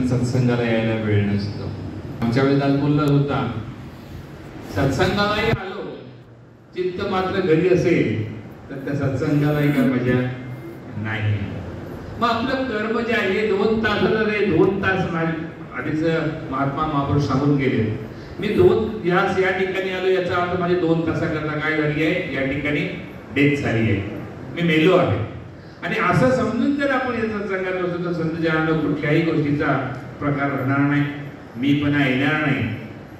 सत्संगाला यायला वेळ नसतो. आमच्या वेळेस आज बोलला होता, सत्संगालाही आलो चित्त मात्र घरी असेल तर त्या सत्संगालाही काय मजा नाही. मग आपलं कर्म जे आहे 2 तासाला रे 2 तास आधीच महात्मा महापुरुष सांगून गेले. मी 2 या ठिकाणी आलो याचा अर्थ माझे 2 तासाकरता काय झाली आहे, या ठिकाणी डेथ झाली आहे, मी मेलो आहे. आणि असं समजून जर आपण या सत्संगात बसतो तर संत जनांना कुठल्याही गोष्टीचा प्रकार राहणार नाही, मी पण येणार नाही.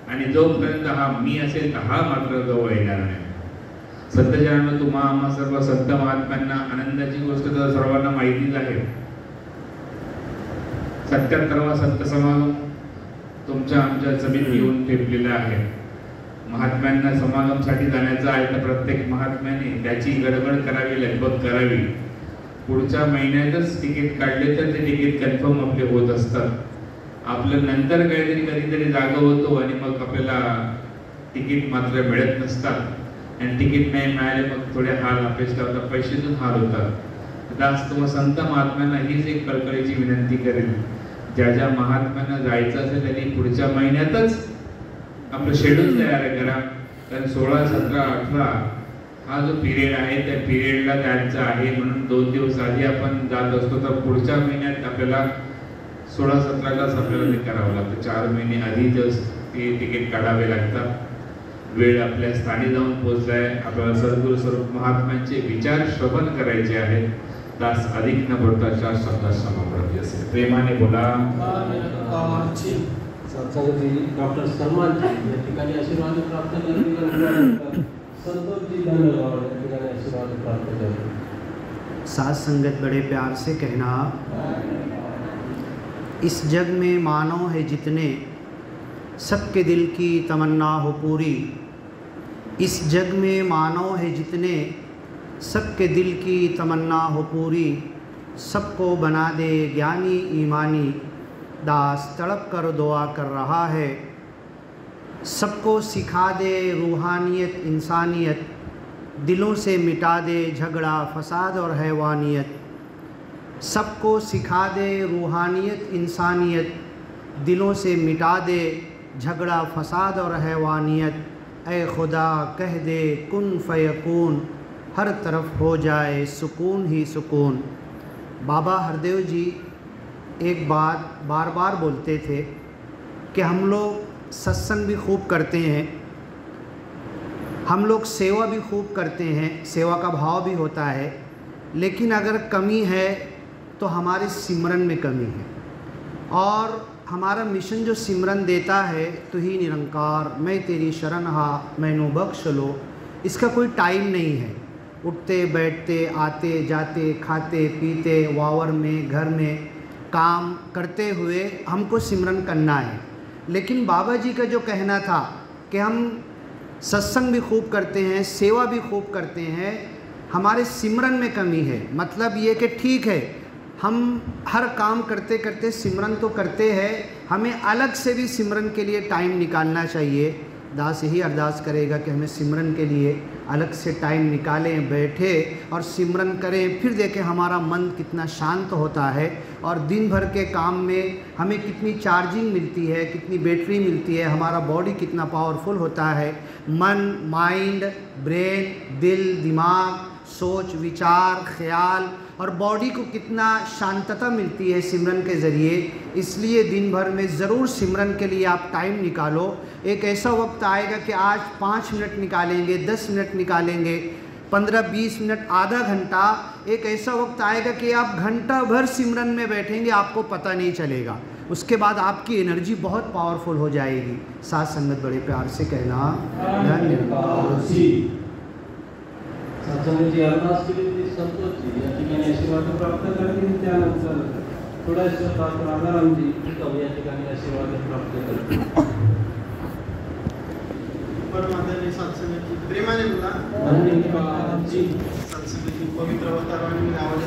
आणि जोपर्यंत हा मी असेल तर हा मात्र जवळ येणार नाही. संत जनांना तुम्हा आम्हा सर्व संत महात्म्यांना आनंदाची गोष्ट तर सर्वांना माहितीच आहे. 77वा संत समागम तुमच्या आमच्या जमीन येऊन ठेपलेला आहे. महात्म्यांना समागमसाठी जाण्याचं आहे तर प्रत्येक महात्म्याने त्याची गडबड करावी, लगबग करावी. पुढच्या महिन्यातच तिकीट काढले तर ते तिकीट कन्फर्म आपले होत असतात. आपलं नंतर काहीतरी कधीतरी जागा होतो आणि मग आपल्याला तिकीट मात्र मिळत नसतात. आणि तिकीट नाही मिळाले मग थोडे हाल अपेक्षा होतात, पैशातून हाल होतात. दास तुम्हा संत महात्म्यांना हीच एक कळकळीची विनंती करेल, ज्या ज्या महात्म्यांना जायचं असेल त्यांनी पुढच्या महिन्यातच आपलं शेड्यूल तयार करा. कारण 16, 17, 18 हा जो पिरियड आहे त्या पिरियडला जायचं आहे म्हणून 2 दिवस आधी आपण जात असतो तर पुढच्या महिन्यात आपल्याला 16, 17लाच आपल्याला ते करावं लागतं. 4 महिने आधी ते तिकीट काढावे लागतात. वेळ आपल्या स्थानी जाऊन पोहोचलाय. आपल्याला सद्गुरू स्वरूप महात्म्यांचे विचार श्रवण करायचे आहेत. दास अधिक न बोलता 4 शब्दात समाप्ती असेल. प्रेमाने बोला. डॉक्टर सलमान जी या ठिकाणी आशीर्वाद प्राप्त करतील. संतोष जी धन्यवाद या ठिकाणी आशीर्वाद प्राप्त करतील. साथ संगत बड़े प्यार से कहना, इस जग में मानव है जितने, सबके दिल की तमन्ना हो पूरी. इस जग में मानव है जितने, सबके दिल की तमन्ना हो पूरी. सबको बना दे ज्ञानी ईमानी, दास तड़प कर दुआ कर रहा है. सबको सिखा दे रूहानियत इंसानियत, दिलों से मिटा दे झगड़ा फसाद और हैवानियत. सबको सिखा दे रूहानियत इंसानियत, दिलों से मिटा दे झगड़ा फसाद और हैवानियत. ऐ खुदा कह दे कुन फयकून, हर तरफ हो जाए सुकून ही सुकून. बाबा हरदेव जी एक बात बार बार बोलते थे कि हम लोग सत्संग भी खूब करते हैं, हम लोग सेवा भी खूब करते हैं, सेवा का भाव भी होता है, लेकिन अगर कमी है तो हमारे सिमरन में कमी है. और हमारा मिशन जो सिमरन देता है, तो ही निरंकार मैं तेरी शरण हा मैनू बख्श लो, इसका कोई टाइम नहीं है. उठते बैठते आते जाते खाते पीते वावर में घर में काम करते हुए हमको सिमरन करना है. लेकिन बाबा जी का जो कहना था कि हम सत्संग भी खूब करते हैं, सेवा भी खूब करते हैं, हमारे सिमरन में कमी है. मतलब ये कि ठीक है हम हर काम करते करते सिमरन तो करते हैं, हमें अलग से भी सिमरन के लिए टाइम निकालना चाहिए. दास यही अरदास करेगा कि हमें सिमरन के लिए अलग से टाइम निकालें, बैठे और सिमरन करें. फिर देखें हमारा मन कितना शांत होता है और दिन भर के काम में हमें कितनी चार्जिंग मिलती है, कितनी बैटरी मिलती है, हमारा बॉडी कितना पावरफुल होता है. मन, माइंड, ब्रेन, दिल, दिमाग, सोच, विचार, ख्याल और बॉडी को कितना शांतता मिलती है सिमरन के ज़रिए. इसलिए दिन भर में ज़रूर सिमरन के लिए आप टाइम निकालो. एक ऐसा वक्त आएगा कि आज 5 मिनट निकालेंगे, 10 मिनट निकालेंगे, 15-20 मिनट, आधा घंटा. एक ऐसा वक्त आएगा कि आप घंटा भर सिमरन में बैठेंगे, आपको पता नहीं चलेगा. उसके बाद आपकी एनर्जी बहुत पावरफुल हो जाएगी. साथ संगत बड़े प्यार से कहना, धन्यवाद. सत्संगाची अरदास केली संतोष जी या ठिकाणी आशीर्वाद प्राप्त करतील. त्यानंतर थोड्याशा तास राजाराम जी या ठिकाणी आशीर्वाद प्राप्त करतील. परमात्म्याने सत्संगाची प्रेमाने बोला. धन्यवाद जी. सत्संगाची पवित्र अवतार आणि आवाज